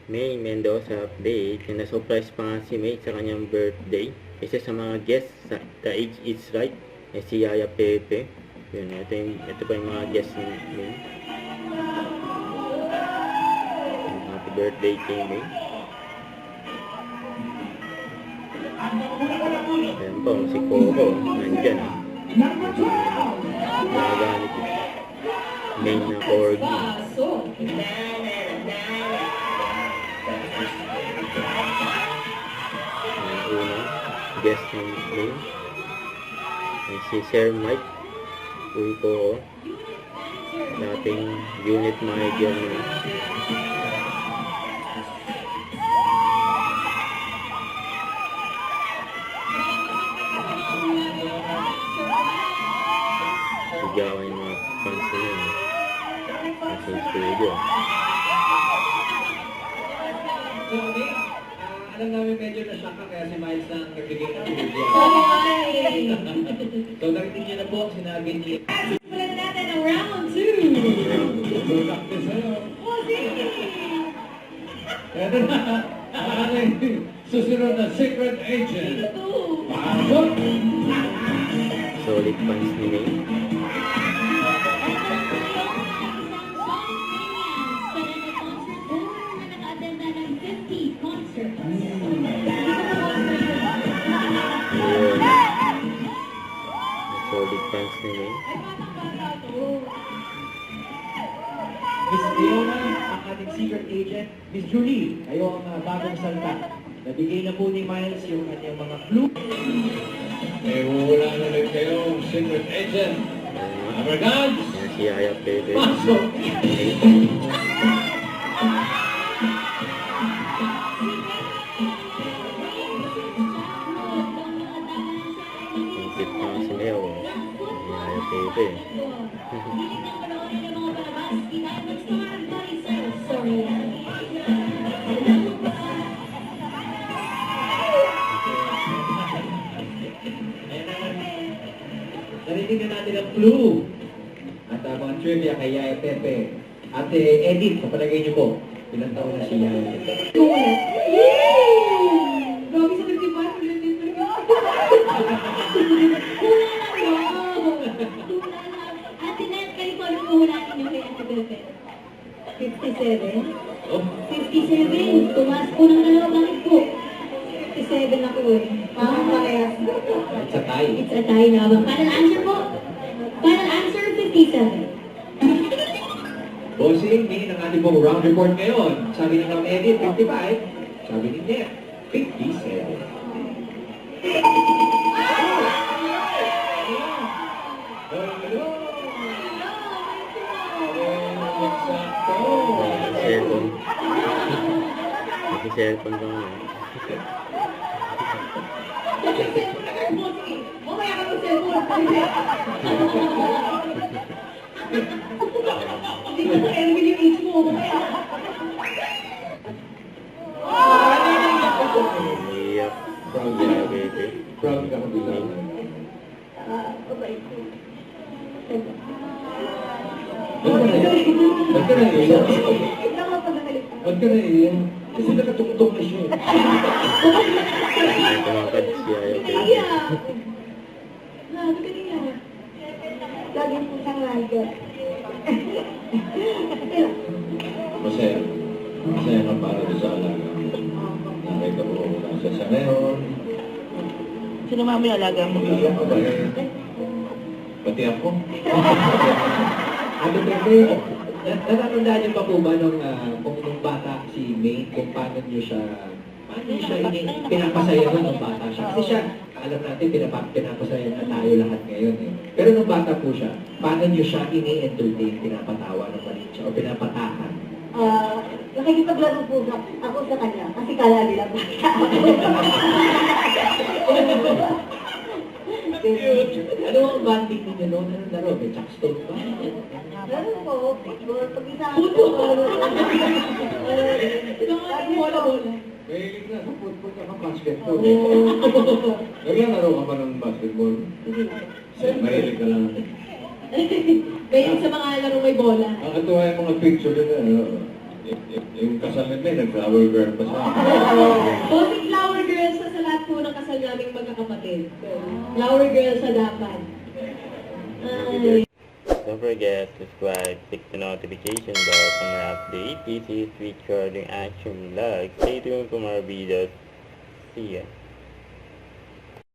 May Mendoza update na na-surprise pa nga si May sa kanyang birthday. Isa sa mga guests sa The Age Is Right ay si Yaya Pepe. Yun, ito pa yung mga guests ni May. Happy birthday kay May. Ayan po, si Coco, nandyan ah. Nagagamit eh. May na corgi. Una, guest ng May. Ay si Sir Mike. Uy ko, dating unit manager niya. Sigawan yung mga fans niya. Nasa studio. Alam namin medyo na-shock ka kaya si Miles lang nagbigay ng studio. So narinig niyo na po, sinabi niya. Simulan natin ang round 2. Good luck din sa'yo. Ito na, ang ating susunod na secret agent. Pasok! Solid fans ni May. Ayun. Solid fans ni May. Miss Leona, ang ating secret agent. Miss Julie, kayo ang bagong salta. Nabigay na po ni Miles yung kanyang mga clue. Eh, wala na rin kayong secret agent. Regards! Yan si Yaya Pepe. Pasok! Tungkit pa si Leo. Yaya Pepe. Narinig na natin ang clue. At mga trivia kay Yaya Pepe. Ate Edith, kapalagay niyo po, ilang taon na si Yaya Pepe? Ulit. Grabe sa nagtipan. Ulit din talaga. Ate Net, kayo po ano puhunatin niyo kay Ate Pepe? 57? Oh, 57. Tumas po ng dalawa. Bakit po? 57 ako eh. Parang parehas. it's a tie. It's a tie na ba? Final answer po? Final answer, 57. Bossing, ngayon ang ating pong round report ngayon. Sabi ng Ma'am Edith, 55. Sabi ni Net, 57. Cellphone. Kasi cellphone pa nga. Mamaya ka mag-cellphone. Hindi ko pa alam yung age mo. Mamaya. Umiiyak. Yaya Pepe. Proud ka ka bilang. Babait ko. Ba't ka naiiyak? Ito nga pagkakalit. Ba't ka naiiyak? Kasi nakatuktok na siya. Ay, tumakad si Yaya Pepe. Iyak. Grabe ka niya. Lagi po siyang lagot. Masaya. Masaya ka para doon sa alaga. Nakita mo nasa sa ngayon. Sino mami alaga mo? Alaga ka ba yun? Pati ako. Ano Pepe? Natatandaan niyo pa po ba nung bata si May, kung paano niyo siya pinapasaya mo nung bata siya? Kasi siya, alam natin, pinapasaya na tayo lahat ngayon eh. Pero nung bata po siya, paano niyo siya ini-entertain, pinapatawa ng maliit siya, o pinapatahan? Nakikipaglaro po ako sa kanya kasi kala nila bata ako. Ano ang banding ninyo noon? Anong laro? May Jackstone ba? Laro po, football, pag-isa ako. Bola-bola. Mahilig na sa football ka ng basketball. Naglalaro ka ba ng basketball? Mahilig ka lang. Kaya sa mga laro may bola. Ang katuwa yung mga picture nila. Yung kasal nila, nag-flower girl pa siya. Bossing flower girl sa lahat po ng kasal naming magkakapatid. Flower girl sa dapat. Ay. Don't forget to subscribe, click the notification bell for more updates. This is Recording Action Vlog. Stay tuned for more videos. See ya.